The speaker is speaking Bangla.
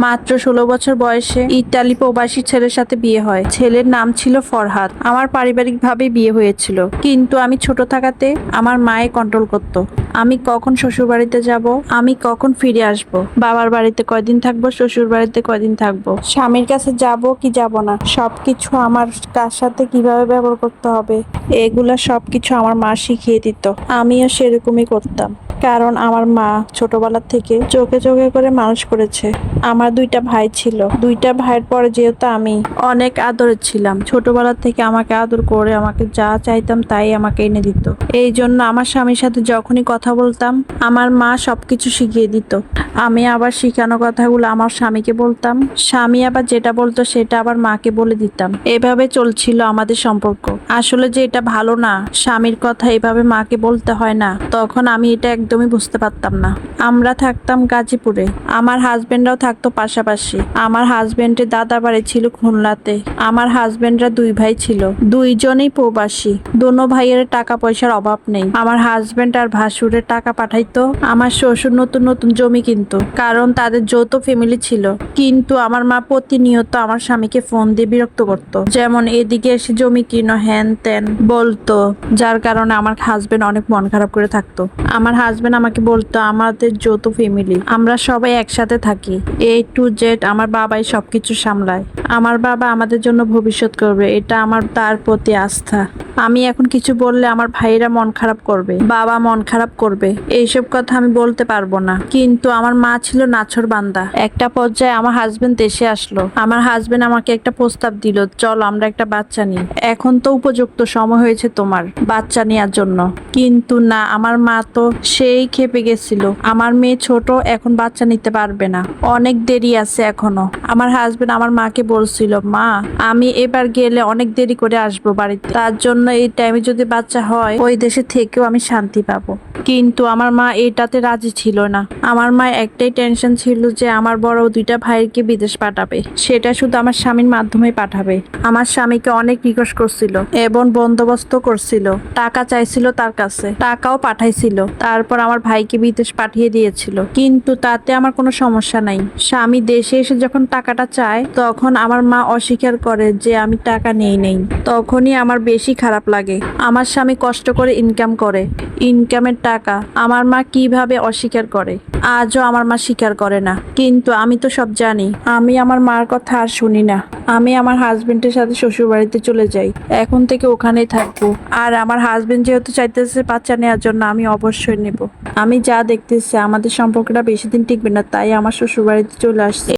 মাত্র 16 বছর বয়সে ইতালি প্রবাসী ছেলের সাথে বিয়ে হয়। ছেলের নাম ছিল ফরহাদ। আমার পারিবারিকভাবে বিয়ে হয়েছিল, কিন্তু আমি ছোট থাকাতে আমার মায়ে কন্ট্রোল করত। আমি কখন শ্বশুর বাড়িতে যাব, আমি কখন ফিরে আসব, বাবার বাড়িতে কয়দিন থাকবো, শ্বশুর বাড়িতে কয়দিন থাকবো, স্বামীর কাছে যাব কি যাব না, সবকিছু আমার কার সাথে কিভাবে ব্যবহার করতে হবে, এগুলা সবকিছু আমার মা শিখিয়ে দিত। আমিও সেরকমই করতাম, কারণ আমার মা ছোটবেলা থেকে চোখে চোখে করে মানুষ করেছে। আমার দুইটা ভাই ছিল, দুইটা ভাইয়ের পরে যেহেতু আমি অনেক আদরের ছিলাম, ছোটবেলা থেকে আমাকে আদর করে আমাকে যা চাইতাম তাই আমাকে এনে দিত। এই জন্য আমার স্বামীর সাথে যখনই কথা বলতাম আমার মা সবকিছু শিখিয়ে দিত। আমি আবার শিখানো কথাগুলো আমার স্বামীকে বলতাম, স্বামী আবার যেটা বলতো সেটা আবার মাকে বলে দিতাম। এভাবে চলছিল আমাদের সম্পর্ক। আসলে যে এটা ভালো না, স্বামীর কথা এভাবে মাকে বলতে হয় না, তখন আমি এটা একদমই বুঝতে পারতাম না। আমরা থাকতাম গাজীপুরে, আমার হাজবেন্ডরাও থাকতো পাশাপাশি। আমার হাজবেন্ডের দাদা বাড়ি ছিল খুলনাতে। আমার হাজবেন্ডরা দুই ভাই ছিল, দুইজনেই প্রবাসী। দোনো ভাইয়ের টাকা পয়সার অভাব নেই। আমার হাজবেন্ড আর ভাসুরের টাকা পাঠাইতো। আমার শ্বশুর নতুন নতুন জমি কিনতো, কারণ তাদের যৌথ ফ্যামিলি ছিল। কিন্তু আমার মা প্রতিনিয়ত আমার স্বামীকে ফোন দিয়ে বিরক্ত করতো, যেমন এদিকে এসে জমি কিনো হ্যান ত্যান বলতো, যার কারণে আমার হাজবেন্ড অনেক মন খারাপ করে থাকতো। আমার হাজবেন্ড আমাকে বলতো আমাদের যৌথ ফ্যামিলি, আমরা সবাই একসাথে থাকি, A to Z আমার বাবাই সবকিছু সামলায়। আমার বাবা আমাদের জন্য ভবিষ্যৎ করবে, এটা আমার তার প্রতি আস্থা। আমি এখন কিছু বললে আমার ভাইরা মন খারাপ করবে, বাবা মন খারাপ করবে, এইসব কথা আমি বলতে পারবো না। কিন্তু আমার মা ছিল নাছোড় বান্দা। একটা পর্যায়ে আমার হাজবেন্ড দেশে আসলো। আমার হাজবেন্ড আমাকে একটা প্রস্তাব দিল, চল আমরা একটা বাচ্চা নিই, এখন তো উপযুক্ত সময় হয়েছে তোমার বাচ্চা নেওয়ার জন্য। কিন্তু না, আমার মা তো সেই ক্ষেপে গেছিল, আমার মেয়ে ছোট, এখন বাচ্চা নিতে পারবে না, অনেক দেরি আছে এখনো। আমার হাজবেন্ড আমার মাকে বলছিল, মা আমি এবার গেলে অনেক দেরি করে আসবো বাড়িতে, তার জন্য এই টাইমে যদি বাচ্চা হয় ওই দেশে থেকেও আমি শান্তি পাবো। কিন্তু আমার মা এটাতে রাজি ছিল না। আমার মা একটাই টেনশন ছিল যে আমার বড় দুইটা ভাইকে বিদেশ পাঠাবে, সেটা শুধু আমার স্বামীর মাধ্যমে পাঠাবে। আমার স্বামীকে অনেক রিকোয়েস্ট করছিল এবং বন্দোবস্ত করছিল, টাকা চাইছিল তার কাছে, টাকাও পাঠাইছিল, তারপর আমার ভাইকে বিদেশ পাঠিয়ে দিয়েছিল। কিন্তু তাতে আমার কোনো সমস্যা নাই। স্বামী দেশে এসে যখন টাকাটা চায় তখন আমার মা অস্বীকার করে যে আমি টাকা নেই। তখনই আমার বেশি খারাপ লাগে। আমার স্বামী কষ্ট করে ইনকাম করে, ইনকামের টাকা আমার মা কিভাবে অস্বীকার করে, আজও আমার মা স্বীকার করে না। কিন্তু আমি তো সব জানি, আমি আমার মার কথা আর শুনি না। আমি আমার হাজবেন্ডের সাথে শ্বশুর বাড়িতে চলে যাই, এখন থেকে ওখানেই থাকবো। আর আমার হাজবেন্ড যেহেতু চাইতেছে বাচ্চা নেওয়ার জন্য, আমি অবশ্যই নেব। আমি যা দেখতেছি আমাদের সম্পর্কটা বেশি দিন টিকবে না, তাই আমার শ্বশুর বাড়িতে চলে আসছে।